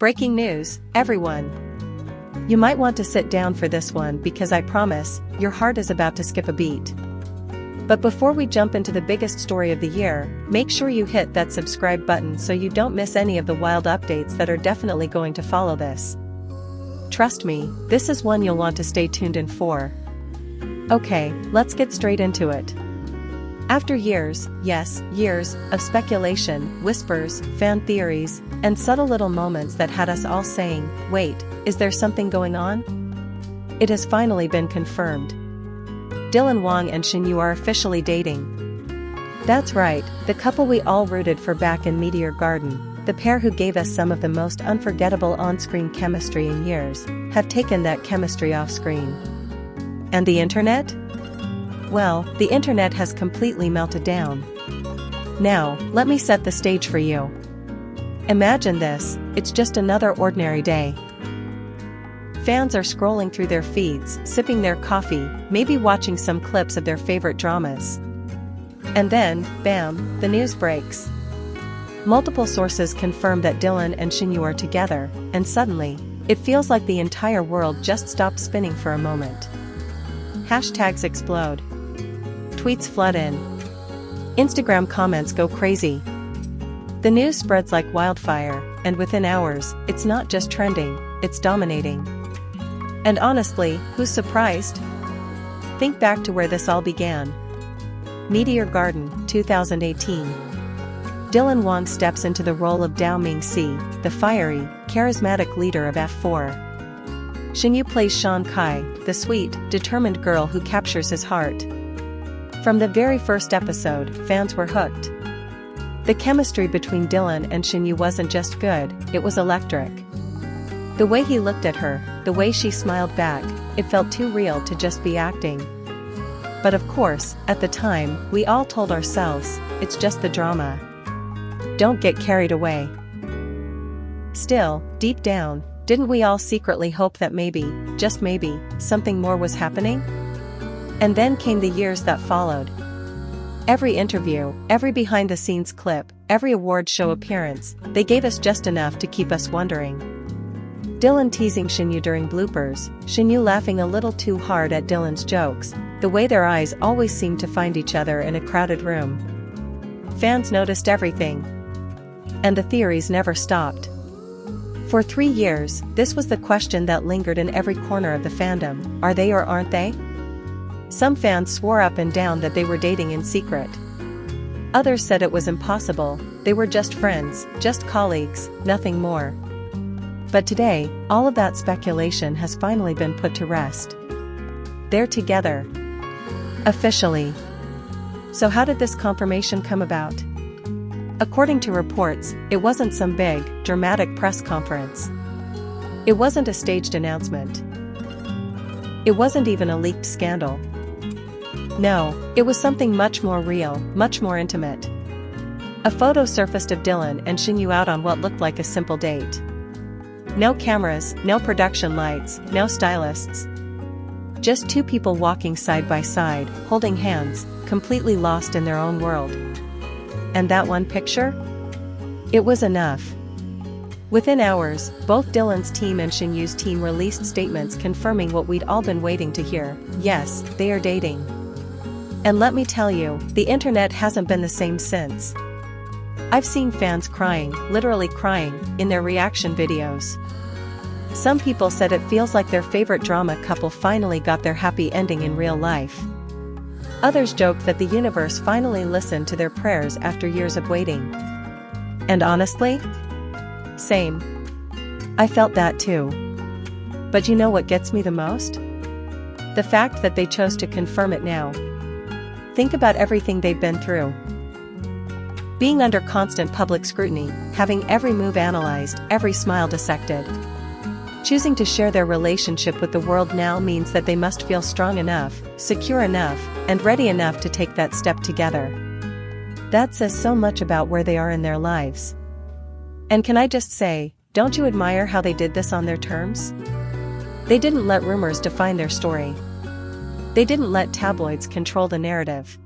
Breaking news, everyone! You might want to sit down for this one because I promise, your heart is about to skip a beat. But before we jump into the biggest story of the year, make sure you hit that subscribe button so you don't miss any of the wild updates that are definitely going to follow this. Trust me, this is one you'll want to stay tuned in for. Okay, let's get straight into it. After years, yes, years, of speculation, whispers, fan theories, and subtle little moments that had us all saying, wait, is there something going on? It has finally been confirmed. Wang and Shen are officially dating. That's right, the couple we all rooted for back in Meteor Garden, the pair who gave us some of the most unforgettable on-screen chemistry in years, have taken that chemistry off-screen. And the internet? Well, the internet has completely melted down. Now, let me set the stage for you. Imagine this, it's just another ordinary day. Fans are scrolling through their feeds, sipping their coffee, maybe watching some clips of their favorite dramas. And then, bam, the news breaks. Multiple sources confirm that Dylan and Shen are together, and suddenly, it feels like the entire world just stopped spinning for a moment. Hashtags explode. Tweets flood in. Instagram comments go crazy. The news spreads like wildfire, and within hours, it's not just trending, it's dominating. And honestly, who's surprised? Think back to where this all began. Meteor Garden, 2018. Wang steps into the role of Dao Mingxi, the fiery, charismatic leader of F4. Shen plays Shan Kai, the sweet, determined girl who captures his heart. From the very first episode, fans were hooked. The chemistry between Dylan and Shen wasn't just good, it was electric. The way he looked at her, the way she smiled back, it felt too real to just be acting. But of course, at the time, we all told ourselves, it's just the drama. Don't get carried away. Still, deep down, didn't we all secretly hope that maybe, just maybe, something more was happening? And then came the years that followed. Every interview, every behind-the-scenes clip, every award show appearance, they gave us just enough to keep us wondering. Dylan teasing Shen during bloopers, Shen laughing a little too hard at Dylan's jokes, the way their eyes always seemed to find each other in a crowded room. Fans noticed everything. And the theories never stopped. For 3 years, this was the question that lingered in every corner of the fandom, are they or aren't they? Some fans swore up and down that they were dating in secret. Others said it was impossible, they were just friends, just colleagues, nothing more. But today, all of that speculation has finally been put to rest. They're together. Officially. So how did this confirmation come about? According to reports, it wasn't some big, dramatic press conference. It wasn't a staged announcement. It wasn't even a leaked scandal. No, it was something much more real, much more intimate. A photo surfaced of Dylan and Shen out on what looked like a simple date. No cameras, no production lights, no stylists. Just 2 people walking side by side, holding hands, completely lost in their own world. And that one picture? It was enough. Within hours, both Dylan's team and Shen team released statements confirming what we'd all been waiting to hear. Yes, they are dating. And let me tell you, the internet hasn't been the same since. I've seen fans crying, literally crying, in their reaction videos. Some people said it feels like their favorite drama couple finally got their happy ending in real life. Others joked that the universe finally listened to their prayers after years of waiting. And honestly? Same. I felt that too. But you know what gets me the most? The fact that they chose to confirm it now. Think about everything they've been through. Being under constant public scrutiny, having every move analyzed, every smile dissected. Choosing to share their relationship with the world now means that they must feel strong enough, secure enough, and ready enough to take that step together. That says so much about where they are in their lives. And can I just say, don't you admire how they did this on their terms? They didn't let rumors define their story. They didn't let tabloids control the narrative.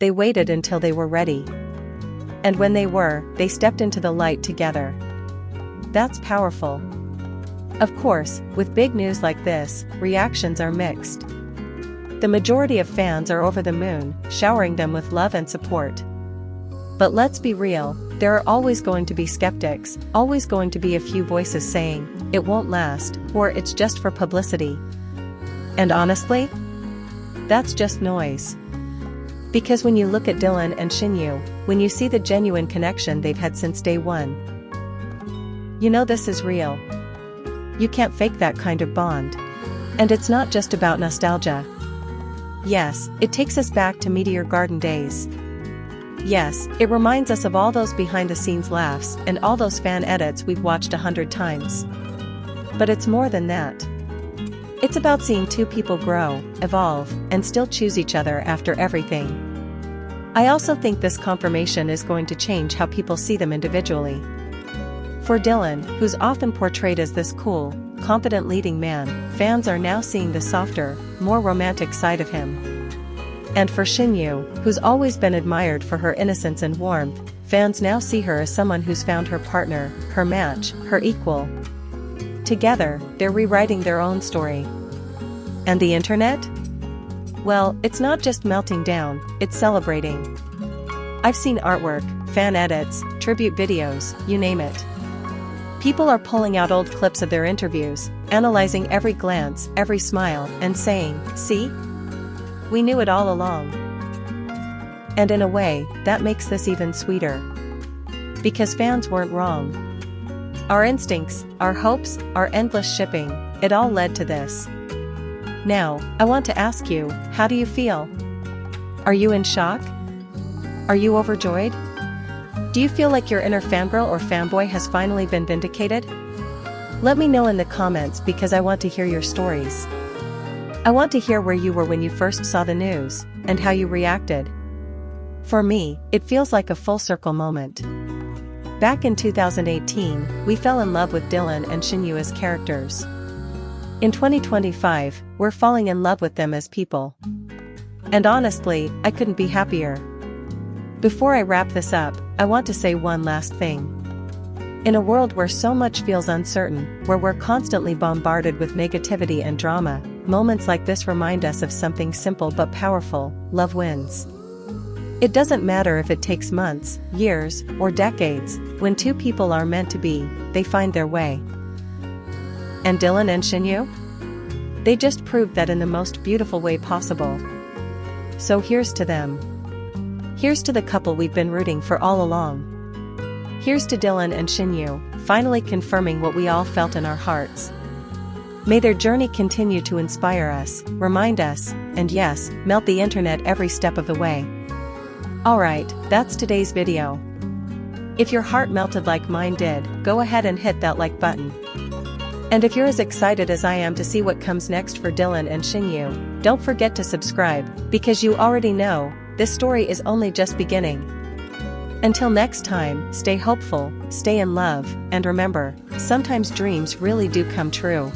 They waited until they were ready. And when they were, they stepped into the light together. That's powerful. Of course, with big news like this, reactions are mixed. The majority of fans are over the moon, showering them with love and support. But let's be real, there are always going to be skeptics, always going to be a few voices saying, it won't last, or it's just for publicity. And honestly, that's just noise. Because when you look at Dylan and Shen, when you see the genuine connection they've had since day one, you know this is real. You can't fake that kind of bond. And it's not just about nostalgia. Yes, it takes us back to Meteor Garden days. Yes, it reminds us of all those behind-the-scenes laughs and all those fan edits we've watched 100 times. But it's more than that. It's about seeing two people grow, evolve, and still choose each other after everything. I also think this confirmation is going to change how people see them individually. For Dylan, who's often portrayed as this cool, confident leading man, fans are now seeing the softer, more romantic side of him. And for Shen, who's always been admired for her innocence and warmth, fans now see her as someone who's found her partner, her match, her equal. Together, they're rewriting their own story. And the internet? Well, it's not just melting down, it's celebrating. I've seen artwork, fan edits, tribute videos, you name it. People are pulling out old clips of their interviews, analyzing every glance, every smile, and saying, see? We knew it all along. And in a way, that makes this even sweeter. Because fans weren't wrong. Our instincts, our hopes, our endless shipping, it all led to this. Now, I want to ask you, how do you feel? Are you in shock? Are you overjoyed? Do you feel like your inner fangirl or fanboy has finally been vindicated? Let me know in the comments because I want to hear your stories. I want to hear where you were when you first saw the news, and how you reacted. For me, it feels like a full circle moment. Back in 2018, we fell in love with Dylan and Shen as characters. In 2025, we're falling in love with them as people. And honestly, I couldn't be happier. Before I wrap this up, I want to say one last thing. In a world where so much feels uncertain, where we're constantly bombarded with negativity and drama, moments like this remind us of something simple but powerful: love wins. It doesn't matter if it takes months, years, or decades, when two people are meant to be, they find their way. And Dylan and Shen? They just proved that in the most beautiful way possible. So here's to them. Here's to the couple we've been rooting for all along. Here's to Dylan and Shen, finally confirming what we all felt in our hearts. May their journey continue to inspire us, remind us, and yes, melt the internet every step of the way. Alright, that's today's video. If your heart melted like mine did, go ahead and hit that like button. And if you're as excited as I am to see what comes next for Dylan and Shen, don't forget to subscribe, because you already know, this story is only just beginning. Until next time, stay hopeful, stay in love, and remember, sometimes dreams really do come true.